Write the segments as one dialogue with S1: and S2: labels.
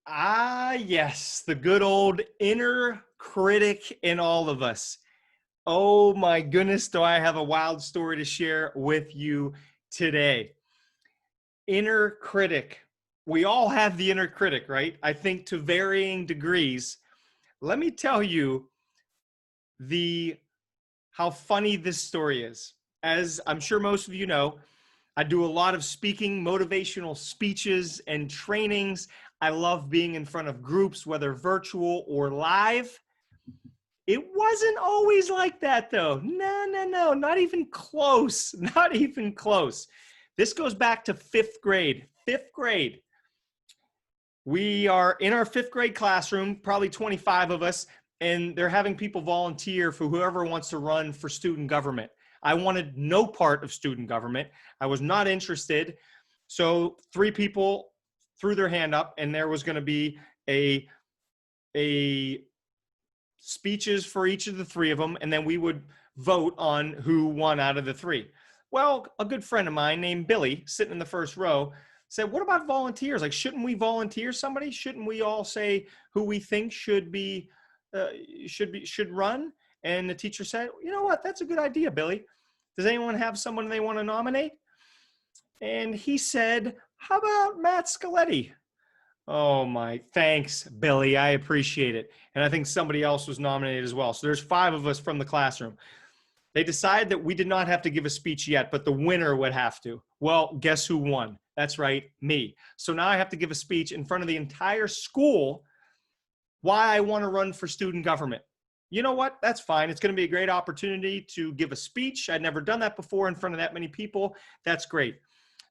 S1: Ah, yes, the good old inner critic in all of us. Oh my goodness, do I have a wild story to share with you today. Inner critic. We all have the inner critic, right? I think to varying degrees. Let me tell you the how funny this story is. As I'm sure most of you know, I do a lot of speaking, motivational speeches and trainings. I love being in front of groups, whether virtual or live. It wasn't always like that though. No, not even close. Not even close. This goes back to fifth grade. Fifth grade. We are in our fifth grade classroom, probably 25 of us, and they're having people volunteer for whoever wants to run for student government. I wanted no part of student government. I was not interested. So three people threw their hand up, and there was going to be a speeches for each of the three of them, and then we would vote on who won out of the three. Well, a good friend of mine named Billy, sitting in the first row, said, "What about volunteers? Like, shouldn't we volunteer somebody? Shouldn't we all say who we think should run?" And the teacher said, "You know what? That's a good idea, Billy. Does anyone have someone they want to nominate?" And he said, "How about Matt.Scoletti?" Oh my, thanks, Billy. I appreciate it. And I think somebody else was nominated as well. So there's five of us from the classroom. They decided that we did not have to give a speech yet, but the winner would have to. Well, guess who won? That's right, me. So now I have to give a speech in front of the entire school why I want to run for student government. You know what? That's fine. It's going to be a great opportunity to give a speech. I'd never done that before in front of that many people. That's great.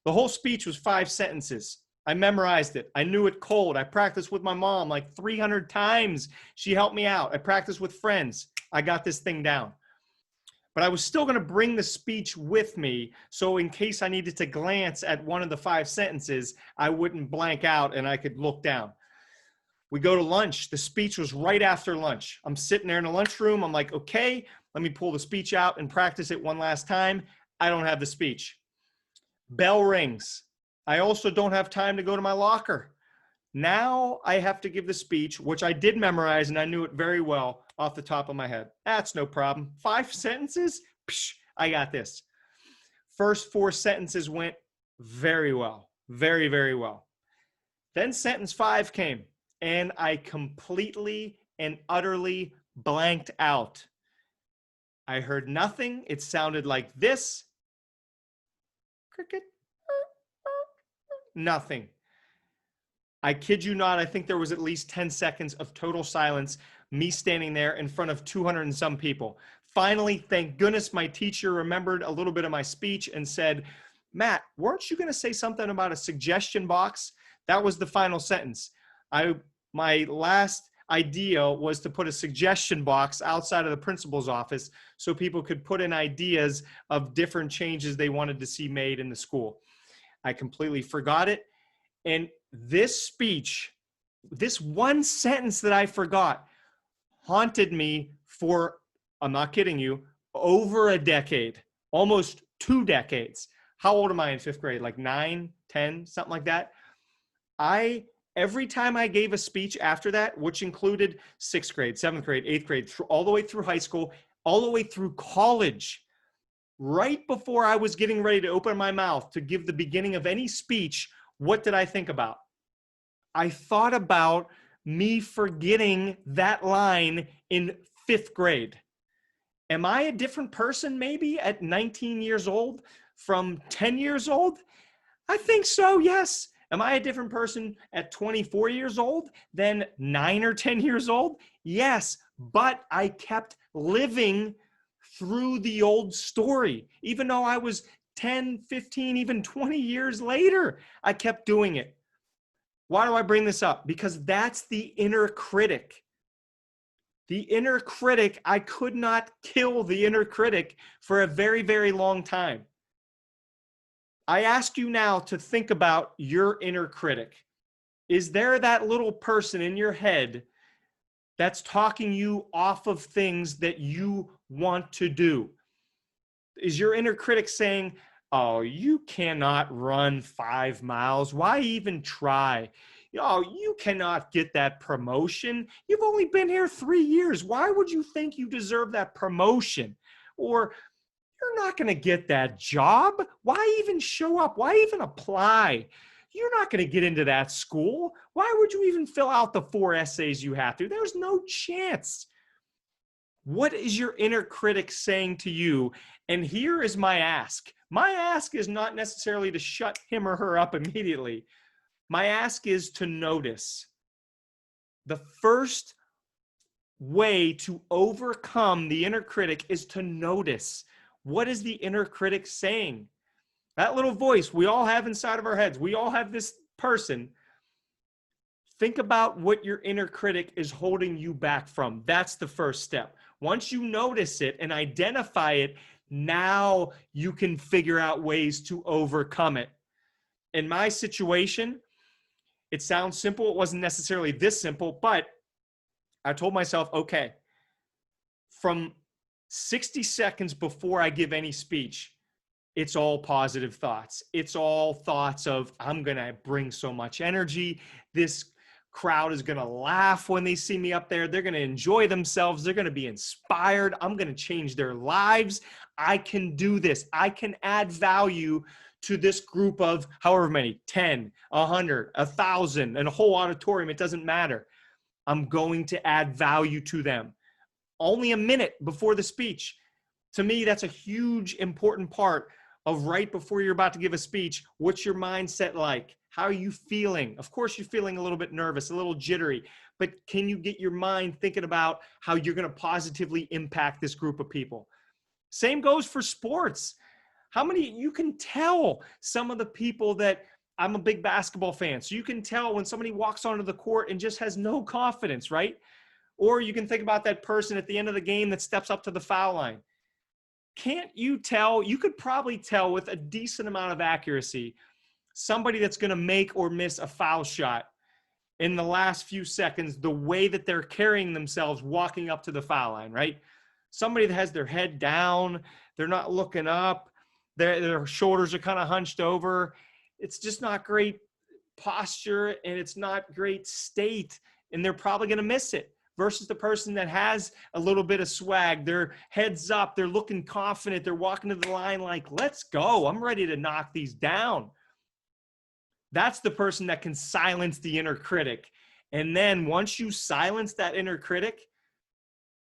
S1: The whole speech was 5 sentences. I memorized it. I knew it cold. I practiced with my mom like 300 times. She helped me out. I practiced with friends. I got this thing down. But I was still going to bring the speech with me, so in case I needed to glance at one of the 5 sentences, I wouldn't blank out and I could look down. We go to lunch. The speech was right after lunch. I'm sitting there in the lunchroom. I'm like, okay, let me pull the speech out and practice it one last time. I don't have the speech. Bell rings. I also don't have time to go to my locker. Now I have to give the speech, which I did memorize and I knew it very well off the top of my head. That's no problem. 5 sentences? Psh, I got this. First 4 sentences went very well. Very, very well. Then sentence 5 came and I completely and utterly blanked out. I heard nothing. It sounded like this. Cricket. Nothing. I kid you not, I think there was at least 10 seconds of total silence, me standing there in front of 200 and some people. Finally, thank goodness my teacher remembered a little bit of my speech and said, "Matt, weren't you going to say something about a suggestion box?" That was the final sentence. My last idea was to put a suggestion box outside of the principal's office so people could put in ideas of different changes they wanted to see made in the school. I completely forgot it. And this speech, this one sentence that I forgot, haunted me for, I'm not kidding you, over a decade, almost 2 decades. How old am I in 5th grade? Like 9, 10, something like that. Every time I gave a speech after that, which included 6th grade, 7th grade, 8th grade, all the way through high school, all the way through college, right before I was getting ready to open my mouth to give the beginning of any speech, what did I think about? I thought about me forgetting that line in 5th grade. Am I a different person maybe at 19 years old from 10 years old? I think so, yes. Am I a different person at 24 years old than 9 or 10 years old? Yes, but I kept living through the old story. Even though I was 10, 15, even 20 years later, I kept doing it. Why do I bring this up? Because that's the inner critic. The inner critic, I could not kill the inner critic for a very, very long time. I ask you now to think about your inner critic. Is there that little person in your head that's talking you off of things that you want to do? Is your inner critic saying, "Oh, you cannot run 5 miles. Why even try? Oh, you cannot get that promotion. You've only been here 3 years. Why would you think you deserve that promotion? Or you're not going to get that job. Why even show up? Why even apply? You're not going to get into that school. Why would you even fill out the 4 essays you have to? There's no chance. What is your inner critic saying to you? And here is my ask. My ask is not necessarily to shut him or her up immediately. My ask is to notice. The first way to overcome the inner critic is to notice. What is the inner critic saying? That little voice we all have inside of our heads. We all have this person. Think about what your inner critic is holding you back from. That's the first step. Once you notice it and identify it, now you can figure out ways to overcome it. In my situation, it sounds simple. It wasn't necessarily this simple, but I told myself, okay, from 60 seconds before I give any speech, it's all positive thoughts. It's all thoughts of, I'm going to bring so much energy. This crowd is going to laugh when they see me up there. They're going to enjoy themselves. They're going to be inspired. I'm going to change their lives. I can do this. I can add value to this group of however many, 10, 100, 1,000, and a whole auditorium. It doesn't matter. I'm going to add value to them. Only a minute before the speech. To me, that's a huge, important part of right before you're about to give a speech. What's your mindset like? How are you feeling? Of course, you're feeling a little bit nervous, a little jittery, but can you get your mind thinking about how you're going to positively impact this group of people? Same goes for sports. How many, you can tell some of the people that, I'm a big basketball fan, so you can tell when somebody walks onto the court and just has no confidence, right? Or you can think about that person at the end of the game that steps up to the foul line. Can't you tell? You could probably tell with a decent amount of accuracy somebody that's going to make or miss a foul shot in the last few seconds, the way that they're carrying themselves walking up to the foul line, right? Somebody that has their head down, they're not looking up, their shoulders are kind of hunched over. It's just not great posture and it's not great state, and they're probably going to miss it. Versus the person that has a little bit of swag, their heads up, they're looking confident, they're walking to the line like, let's go, I'm ready to knock these down. That's the person that can silence the inner critic. And then once you silence that inner critic,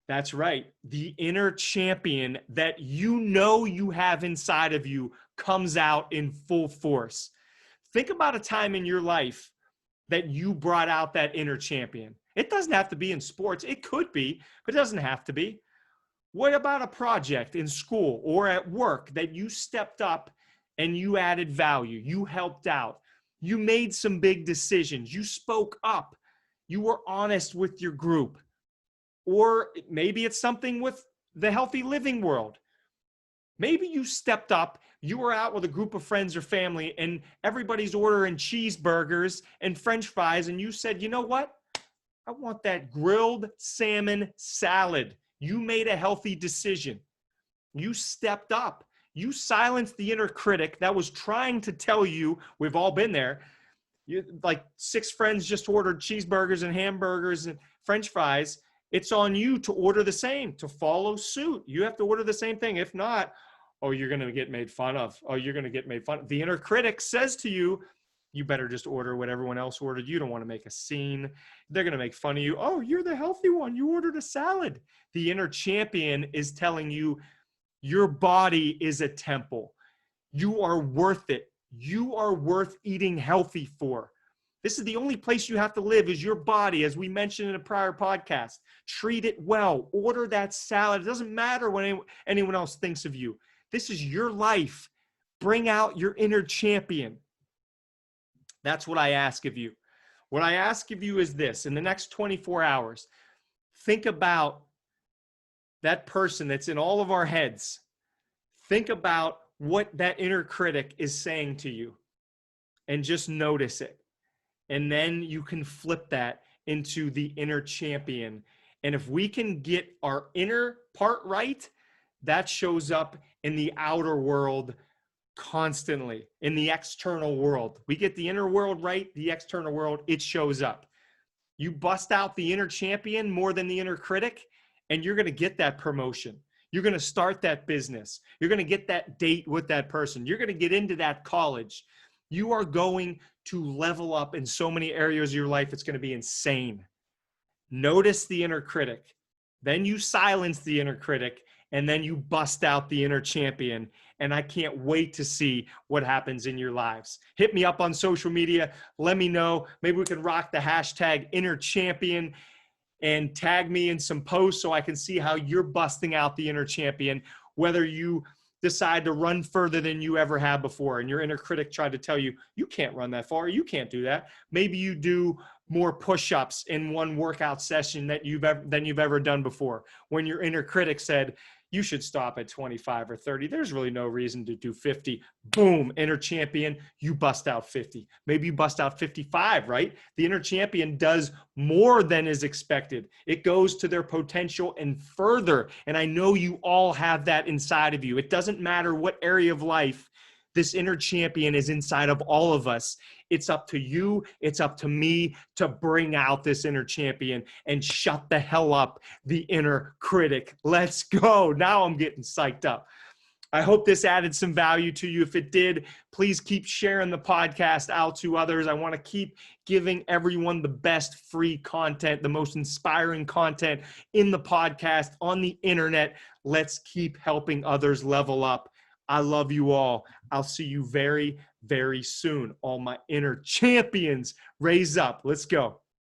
S1: that's right, the inner champion that you know you have inside of you comes out in full force. Think about a time in your life that you brought out that inner champion. It doesn't have to be in sports. It could be, but it doesn't have to be. What about a project in school or at work that you stepped up and you added value? You helped out. You made some big decisions. You spoke up. You were honest with your group. Or maybe it's something with the healthy living world. Maybe you stepped up, you were out with a group of friends or family, and everybody's ordering cheeseburgers and French fries, and you said, you know what? I want that grilled salmon salad. You made a healthy decision. You stepped up. You silenced the inner critic that was trying to tell you, we've all been there, like 6 friends just ordered cheeseburgers and hamburgers and French fries. It's on you to order the same, to follow suit. You have to order the same thing. If not, oh, you're going to get made fun of. Oh, you're going to get made fun of. The inner critic says to you, you better just order what everyone else ordered. You don't want to make a scene. They're going to make fun of you. Oh, you're the healthy one. You ordered a salad. The inner champion is telling you your body is a temple. You are worth it. You are worth eating healthy for. This is the only place you have to live is your body, as we mentioned in a prior podcast. Treat it well. Order that salad. It doesn't matter what anyone else thinks of you. This is your life. Bring out your inner champion. That's what I ask of you. What I ask of you is this. In the next 24 hours, think about that person that's in all of our heads. Think about what that inner critic is saying to you and just notice it. And then you can flip that into the inner champion. And if we can get our inner part right, that shows up in the outer world constantly in the external world. We get the inner world right, the external world, it shows up. You bust out the inner champion more than the inner critic, and you're going to get that promotion. You're going to start that business. You're going to get that date with that person. You're going to get into that college. You are going to level up in so many areas of your life. It's going to be insane. Notice the inner critic. Then you silence the inner critic, and then you bust out the inner champion. And I can't wait to see what happens in your lives. Hit me up on social media. Let me know. Maybe we can rock the hashtag inner champion and tag me in some posts so I can see how you're busting out the inner champion, whether you decide to run further than you ever have before and your inner critic tried to tell you, you can't run that far, you can't do that. Maybe you do more push-ups in one workout session than you've ever done before. When your inner critic said, you should stop at 25 or 30. There's really no reason to do 50. Boom, inner champion, you bust out 50. Maybe you bust out 55, right? The inner champion does more than is expected. It goes to their potential and further. And I know you all have that inside of you. It doesn't matter what area of life this inner champion is inside of all of us. It's up to you. It's up to me to bring out this inner champion and shut the hell up the inner critic. Let's go. Now I'm getting psyched up. I hope this added some value to you. If it did, please keep sharing the podcast out to others. I want to keep giving everyone the best free content, the most inspiring content in the podcast, on the internet. Let's keep helping others level up. I love you all. I'll see you very, very soon. All my inner champions, raise up. Let's go.